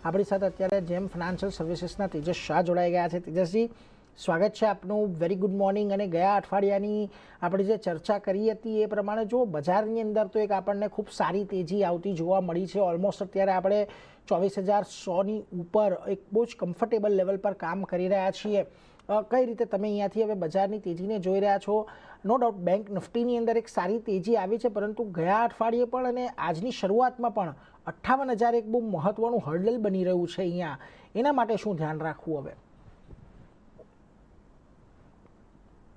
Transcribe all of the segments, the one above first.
આપણી સાથે અત્યારે જેમ ફાઇનાન્શિયલ સર્વિસીસના તેજસ શાહ જોડાઈ ગયા છે. તેજસજી, સ્વાગત છે આપનું. Very good morning. અને ગયા અઠવાડિયાની આપણે જે ચર્ચા કરી હતી એ પ્રમાણે જો બજારની અંદર તો એક આપણને ખૂબ સારી તેજી આવતી જોવા મળી છે. ઓલમોસ્ટ અત્યારે આપણે 24,100ની ઉપર એક બહુ જ કમ્ફર્ટેબલ લેવલ પર કામ કરી રહ્યા છીએ. કઈ રીતે તમે અહીંયાથી હવે બજારની તેજીને જોઈ રહ્યા છો? નો ડાઉટ બેંક નિફ્ટીની અંદર એક સારી તેજી આવી છે, પરંતુ ગયા અઠવાડિયે પણ અને આજની શરૂઆતમાં પણ 58,000 એક બહુ મહત્વનું હર્ડલ બની રહ્યું છે અહીંયા. એના માટે શું ધ્યાન રાખવું હવે?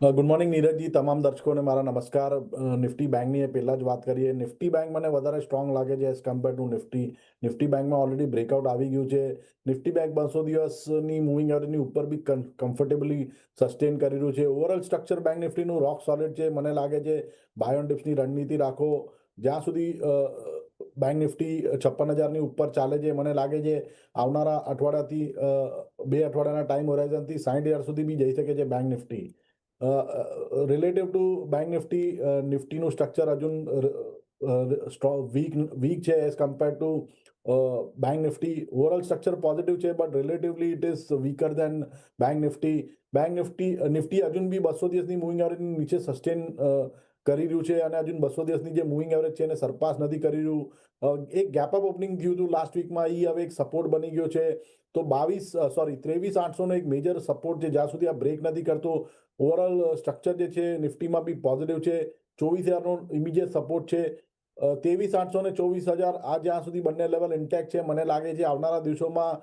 ગુડ મોર્નિંગ નીરજજી, તમામ દર્શકોને મારા નમસ્કાર. નિફ્ટી બેંકની પહેલાં જ વાત કરીએ. નિફ્ટી બેંક મને વધારે સ્ટ્રોંગ લાગે છે as compare two Nifty. Nifty બેંકમાં ઓલરેડી બ્રેકઆઉટ આવી ગયું છે. નિફ્ટી બેંક 200 દિવસની મૂવિંગ એવરેજની ઉપર બી કમ્ફર્ટેબલી સસ્ટેન કરી રહ્યું છે. ઓવરઓલ સ્ટ્રક્ચર બેંક નિફ્ટીનું રોક સોલિડ છે. મને લાગે છે બાય ઓન ડિપ્સની રણનીતિ રાખો. જ્યાં સુધી બેંક નિફ્ટી 56,000ની ઉપર ચાલે છે, મને લાગે છે આવનારા અઠવાડિયાથી 2 અઠવાડિયાના ટાઈમ હોરાઇઝનથી 60,000 સુધી બી જઈ શકે છે bank Nifty. Relative to bank નિફ્ટીનું સ્ટ્રક્ચર હજુ વીક છે as compare to bank Nifty. Overall structure positive છે, but relatively it is weaker than bank Nifty. Nifty હજુ બી 200 દિવસની મૂવિંગ એવરેજની નીચે સસ્ટેન કરી રહ્યું છે અને હજુ 200 દિવસની જે મૂવિંગ એવરેજ છે એને સરપાસ નથી કરી રહ્યું. એક ગેપ અપ ઓપનિંગ થયું હતું લાસ્ટ વીકમાં, એ હવે એક સપોર્ટ બની ગયો છે. તો 23,800નો એક મેજર સપોર્ટ છે. જ્યાં સુધી આ બ્રેક નથી કરતો, ઓવરઓલ સ્ટ્રક્ચર જે છે નિફ્ટીમાં બી પોઝિટિવ છે. 24,000નો ઇમિડિયેટ સપોર્ટ છે. 23,800 ને 24,000 આ જ્યાં સુધી બંને લેવલ ઇન્ટેક્ટ છે, મને લાગે છે આવનારા દિવસોમાં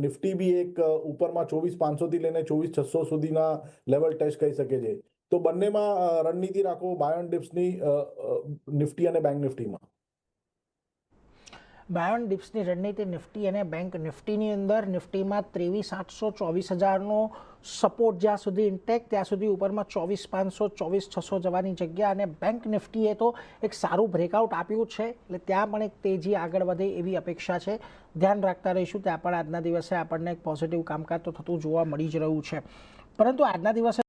નિફ્ટી બી એક ઉપરમાં 24,500થી લઈને 24,600 સુધીના લેવલ ટેસ્ટ કરી શકે છે. તો બંનેમાં રણનીતિ રાખો, બાય ઓન ડિપ્સની નિફ્ટી અને બેંક નિફ્ટીમાં. બાય ઓન ડિપ્સની રણનીતિ નિફ્ટી અને બેંક નિફ્ટીની અંદર નિફ્ટીમાં 23,800 24,000નો સપોર્ટ જ્યાં સુધી ઇન્ટેક્ટ, ત્યાં સુધી ઉપરમાં 24,500 24,600 જવાની જગ્યા. અને બેંક નિફ્ટીએ તો એક સારું બ્રેકઆઉટ આપ્યું છે, એટલે ત્યાં પણ એક તેજી આગળ વધે એવી અપેક્ષા છે. ધ્યાન રાખતા રહીશું. ત્યાં પણ આજના દિવસે આપણને એક પોઝિટિવ કામકાજ તો થતું જોવા મળી જ રહ્યું છે. પરંતુ આજના દિવસે